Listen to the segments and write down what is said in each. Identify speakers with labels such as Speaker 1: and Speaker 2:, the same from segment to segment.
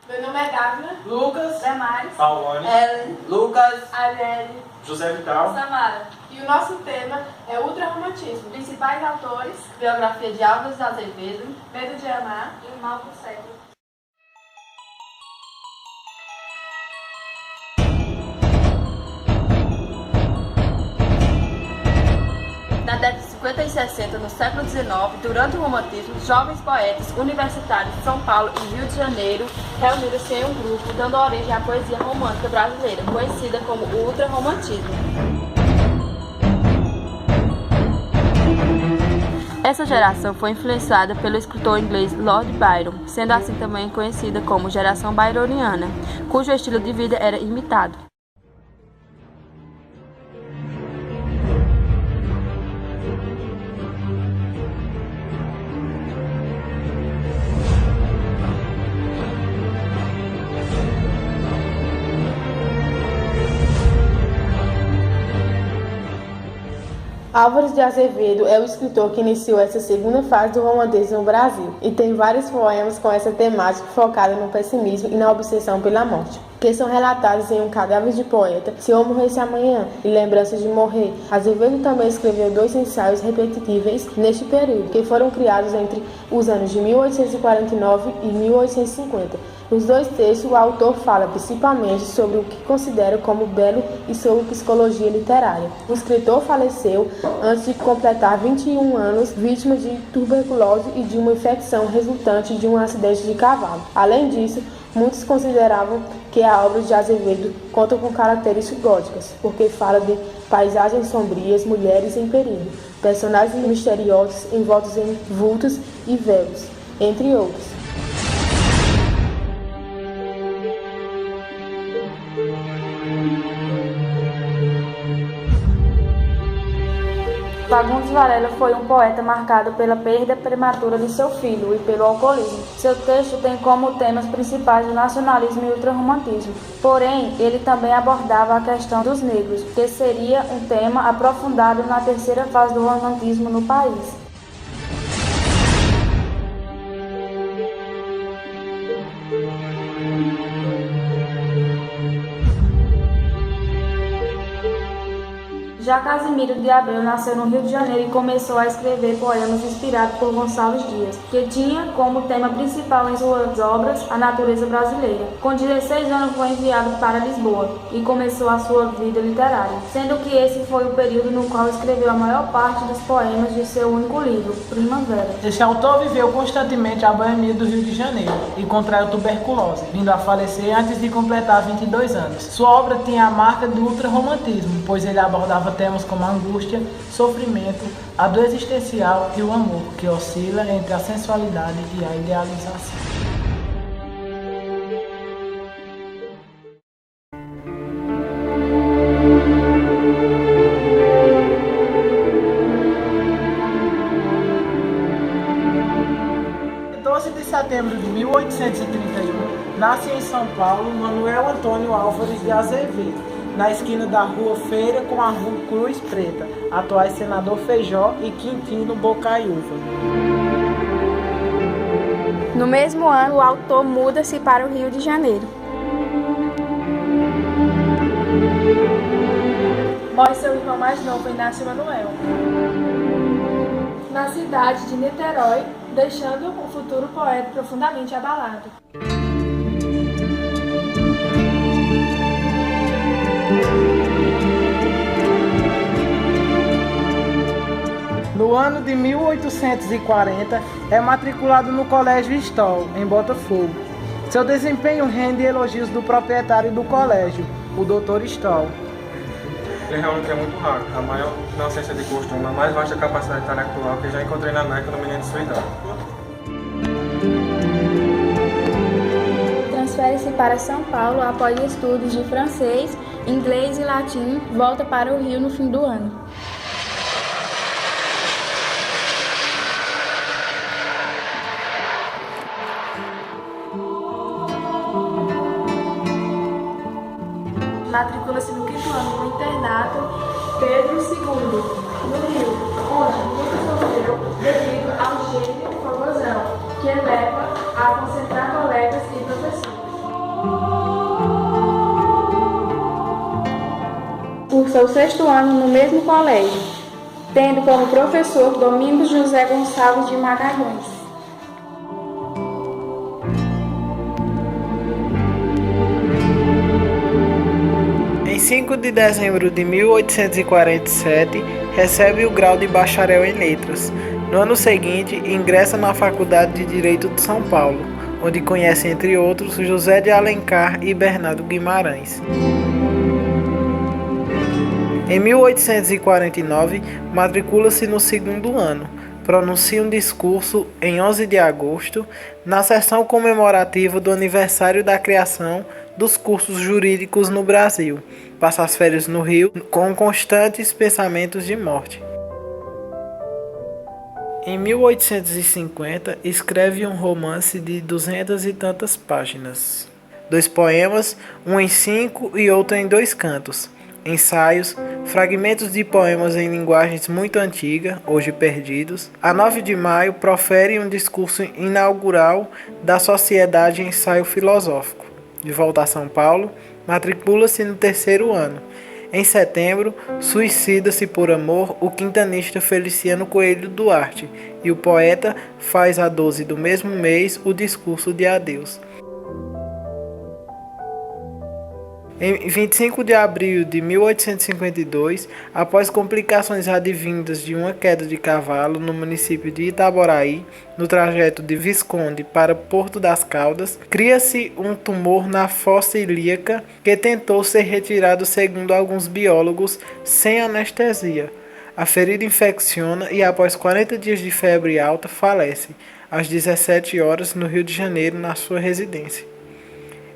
Speaker 1: Meu nome é Dávila,
Speaker 2: Lucas,
Speaker 1: Damares,
Speaker 3: Paulone,
Speaker 1: Ellen,
Speaker 2: Lucas,
Speaker 1: Arielle,
Speaker 3: José Vital.
Speaker 1: Samara. E o nosso tema é ultrarromantismo.
Speaker 4: Principais autores: biografia de Álvares de Azevedo,
Speaker 1: Medo de amar.
Speaker 4: e O Mal do Século. Na década de 50 e 60, no século XIX, durante o romantismo, jovens poetas universitários de São Paulo e Rio de Janeiro reuniram-se em um grupo, dando origem à poesia romântica brasileira, conhecida como ultrarromantismo. Essa geração foi influenciada pelo escritor inglês Lord Byron, sendo assim também conhecida como geração byroniana, cujo estilo de vida era imitado.
Speaker 1: Álvares de Azevedo é o escritor que iniciou essa segunda fase do romantismo no Brasil e tem vários poemas com essa temática focada no pessimismo e na obsessão pela morte, que são relatados em Um Cadáver de Poeta, Se Eu Morresse Amanhã e Lembranças de Morrer. Azevedo também escreveu 2 ensaios repetitíveis neste período, que foram criados entre os anos de 1849 e 1850. Nos 2 textos, o autor fala principalmente sobre o que considera como belo e sobre psicologia literária. O escritor faleceu antes de completar 21 anos, vítima de tuberculose e de uma infecção resultante de um acidente de cavalo. Além disso, muitos consideravam que a obra de Azevedo conta com características góticas, porque fala de paisagens sombrias, mulheres em perigo, personagens misteriosos envoltos em vultos e véus, entre outros.
Speaker 4: Fagundes Varela foi um poeta marcado pela perda prematura de seu filho e pelo alcoolismo. Seu texto tem como temas principais o nacionalismo e o ultrarromantismo. Porém, ele também abordava a questão dos negros, que seria um tema aprofundado na terceira fase do romantismo no país. Já Casimiro de Abreu nasceu no Rio de Janeiro e começou a escrever poemas inspirados por Gonçalves Dias, que tinha como tema principal em suas obras a natureza brasileira. Com 16 anos foi enviado para Lisboa e começou a sua vida literária, sendo que esse foi o período no qual escreveu a maior parte dos poemas de seu único livro, Primavera.
Speaker 2: Esse autor viveu constantemente a boemia do Rio de Janeiro e contraiu tuberculose, vindo a falecer antes de completar 22 anos. Sua obra tinha a marca do ultrarromantismo, pois ele abordava temas como a angústia, sofrimento, a dor existencial e o amor, que oscila entre a sensualidade e a idealização. Em 12 de setembro de 1831, nasce em São Paulo Manuel Antônio Álvares de Azevedo, na esquina da Rua Feira com a Rua Cruz Preta, atuais Senador Feijó e Quintino Bocaiúva.
Speaker 5: No mesmo ano, o autor muda-se para o Rio de Janeiro.
Speaker 1: Morre seu irmão mais novo, Inácio Manuel, na cidade de Niterói, deixando o futuro poeta profundamente abalado.
Speaker 2: No ano de 1840, é matriculado no Colégio Stoll, em Botafogo. Seu desempenho rende elogios do proprietário do colégio, o Dr. Stoll.
Speaker 3: Ele realmente é muito raro, a maior inocência de costume, a mais vasta capacidade intelectual que já encontrei na América no menino de sua idade.
Speaker 5: Transfere-se para São Paulo após estudos de francês, inglês e latim, volta para o Rio no fim do ano.
Speaker 1: Matricula-se no 5º ano no internato Pedro II, no Rio, onde muito sofreu devido ao gênio fogosão, que leva a concentrar colegas e professores.
Speaker 5: cursou o 6º ano no mesmo colégio, tendo como professor Domingos José Gonçalves de Magalhães.
Speaker 2: Em 5 de dezembro de 1847, recebe o grau de bacharel em letras. No ano seguinte, ingressa na Faculdade de Direito de São Paulo, onde conhece, entre outros, José de Alencar e Bernardo Guimarães. Em 1849, matricula-se no 2º ano. Pronuncia um discurso em 11 de agosto, na sessão comemorativa do aniversário da criação dos cursos jurídicos no Brasil. Passa as férias no Rio, com constantes pensamentos de morte. Em 1850, escreve um romance de 200 e tantas páginas. 2 poemas, um em 5 e outro em 2 cantos. Ensaios, fragmentos de poemas em linguagens muito antigas, hoje perdidos. A 9 de maio, profere um discurso inaugural da Sociedade Ensaio Filosófico. De volta a São Paulo, matricula-se no 3º ano. Em setembro, suicida-se por amor o quintanista Feliciano Coelho Duarte, e o poeta faz a 12 do mesmo mês o discurso de adeus. Em 25 de abril de 1852, após complicações advindas de uma queda de cavalo no município de Itaboraí, no trajeto de Visconde para Porto das Caldas, cria-se um tumor na fossa ilíaca que tentou ser retirado, segundo alguns biólogos, sem anestesia. A ferida infecciona e, após 40 dias de febre alta, falece, às 17 horas, no Rio de Janeiro, na sua residência.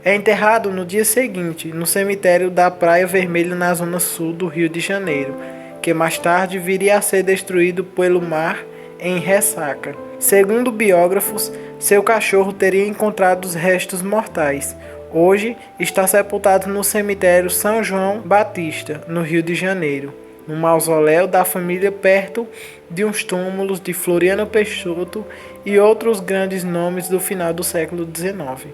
Speaker 2: É enterrado no dia seguinte, no cemitério da Praia Vermelha, na zona sul do Rio de Janeiro, que mais tarde viria a ser destruído pelo mar em Ressaca. Segundo biógrafos, seu cachorro teria encontrado os restos mortais. Hoje está sepultado no cemitério São João Batista, no Rio de Janeiro, no mausoléu da família, perto de uns túmulos de Floriano Peixoto e outros grandes nomes do final do século XIX.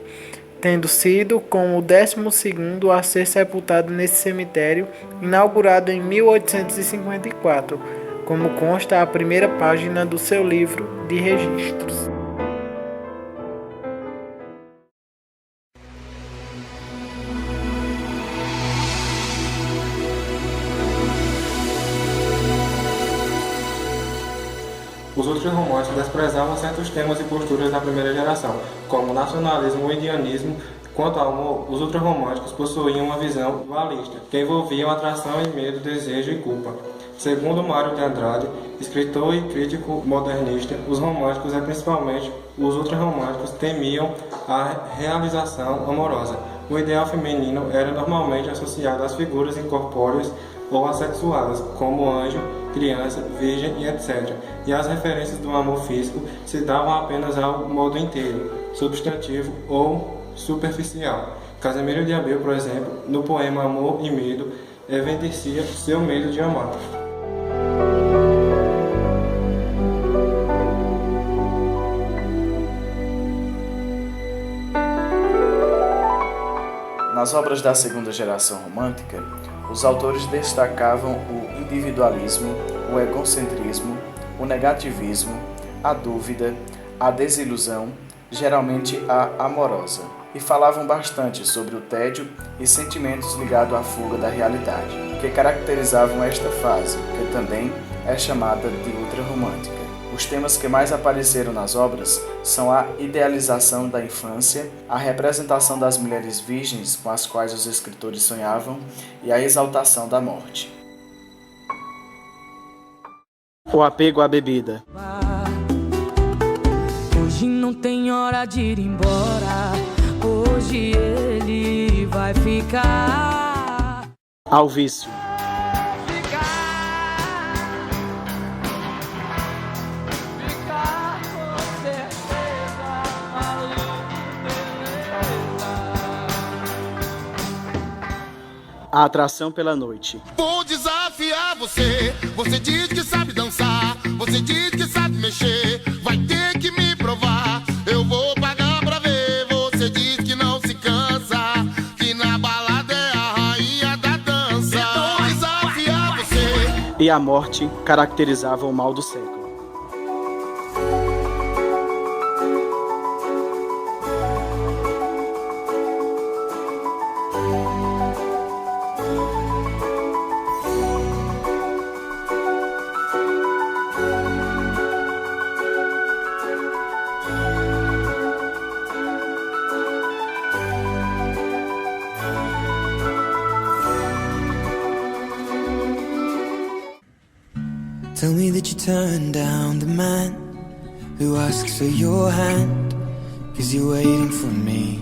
Speaker 2: Tendo sido como o 12º a ser sepultado nesse cemitério, inaugurado em 1854, como consta a primeira página do seu livro de registros.
Speaker 3: Os outros românticos desprezavam certos temas e posturas da primeira geração, como o nacionalismo ou indianismo. Quanto ao humor, os ultrarromânticos possuíam uma visão dualista, que envolvia atração e medo, desejo e culpa. Segundo Mário de Andrade, escritor e crítico modernista, os românticos, e principalmente os ultrarromânticos, temiam a realização amorosa. O ideal feminino era normalmente associado às figuras incorpóreas ou assexuadas, como anjo, criança, virgem e etc. E as referências do amor físico se davam apenas ao modo inteiro, substantivo ou superficial. Casimiro de Abreu, por exemplo, no poema Amor e Medo, evidencia seu medo de amar.
Speaker 6: Nas obras da segunda geração romântica, os autores destacavam o individualismo, o egocentrismo, o negativismo, a dúvida, a desilusão, geralmente a amorosa, e falavam bastante sobre o tédio e sentimentos ligados à fuga da realidade, que caracterizavam esta fase, que também é chamada de ultrarromântica. Os temas que mais apareceram nas obras são a idealização da infância, a representação das mulheres virgens com as quais os escritores sonhavam e a exaltação da morte.
Speaker 2: O apego à bebida.
Speaker 7: Hoje não tem hora de ir embora, hoje ele vai ficar.
Speaker 2: Ao vício. A atração pela noite.
Speaker 8: Vou desafiar você. Você diz que sabe dançar, você diz que sabe mexer. Vai ter que me provar. Eu vou pagar pra ver. Você diz que não se cansa, que na balada é a rainha da dança. Vou desafiar
Speaker 9: e a morte caracterizavam o mal do século.
Speaker 10: Tell me that you turned down the man who asks for your hand, 'cause you're waiting for me.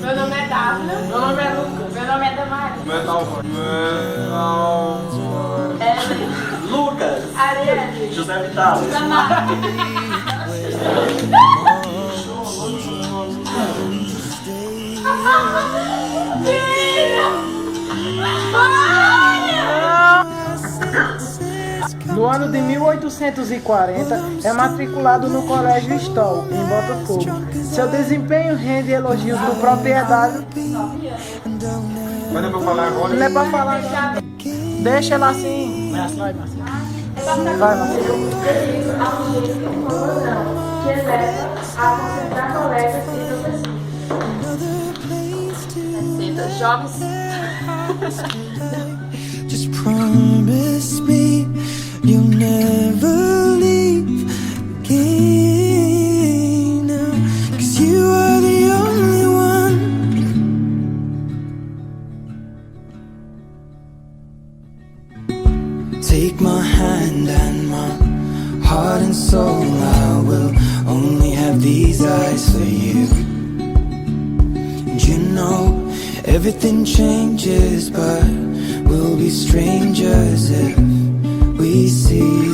Speaker 1: Meu nome é Dávila. Meu nome é Lucas. Meu nome é Damaris.
Speaker 3: Meu nome
Speaker 1: Ellen.
Speaker 11: Lucas.
Speaker 1: Ariane.
Speaker 11: José Vital.
Speaker 2: No ano de 1840, é matriculado no Colégio Stoll, em Botafogo. Seu desempenho rende elogios do proprietário.
Speaker 3: Mas é pra falar agora?
Speaker 2: Não é pra falar agora. Deixa ela assim. Vai, Marcinho. Vai, Marcinho.
Speaker 4: Que leva a concentrar colegas e professores.
Speaker 1: Jovens.
Speaker 10: Just promise me you'll never leave again now, 'cause you are the only one. Take my hand and my heart and soul, I will only have these eyes for you. And you know everything changes, but we'll be strangers if we see